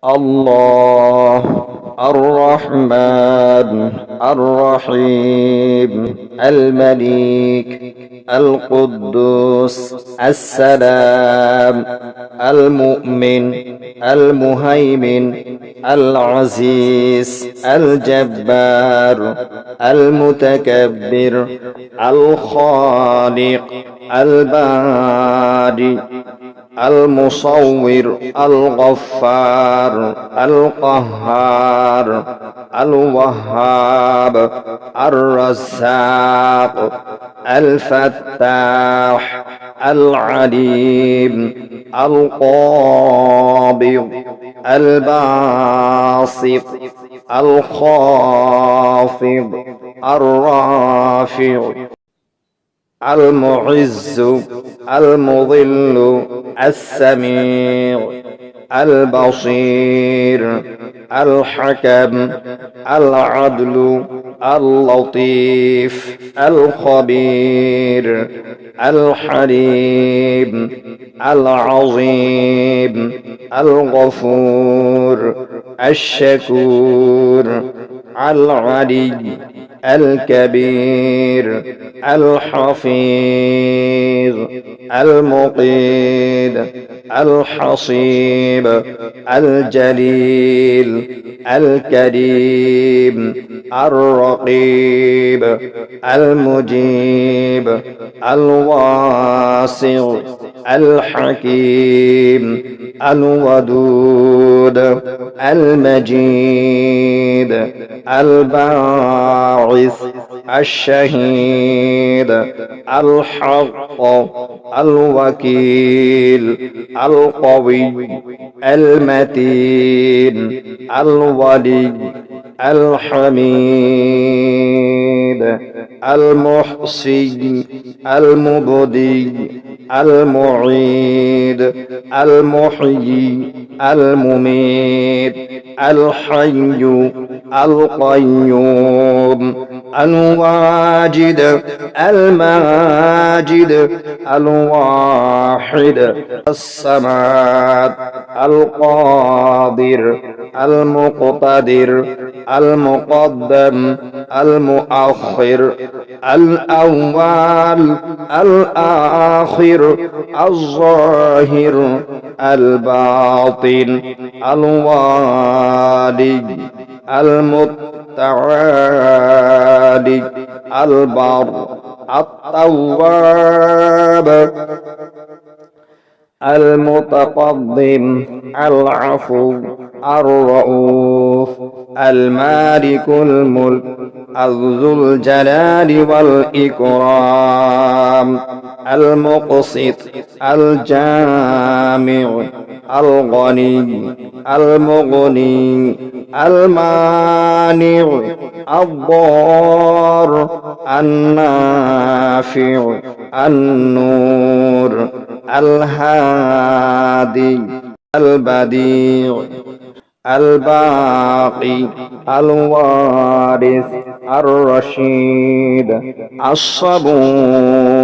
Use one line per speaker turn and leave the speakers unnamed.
الله الرحمن الرحيم الملك القدوس السلام المؤمن المهيمن العزيز الجبار المتكبر الخالق البارئ المصور الغفار القهار الوهاب الرزاق الفتاح العليم القابض الباسط الخافض الرافع المعز المضل السميع البصير الحكم العدل اللطيف الخبير الحليم العظيم الغفور الشكور العلي الكبير الحفيظ المقيت الحصيب الجليل الكريم الرقيب المجيب الواسع الحكيم الودود المجيد الباعث الشهيد الحق الوكيل القوي المتين الولي الحميد المحصي المبدي المعيد المحيي المميت الحي القيوم الواجد الماجد الواحد الصمد القادر المقتدر المقدم المؤخر الأول الآخر الظاهر الباطن الوالي المتعالي البر التواب المتقدم العفو الرؤوف المالك الملك ذو الجلال والإكرام المقسط الجامع الغني المغني المانع الضار النافع النور الهادي البديع الباقي الوارث الرشيد الصبور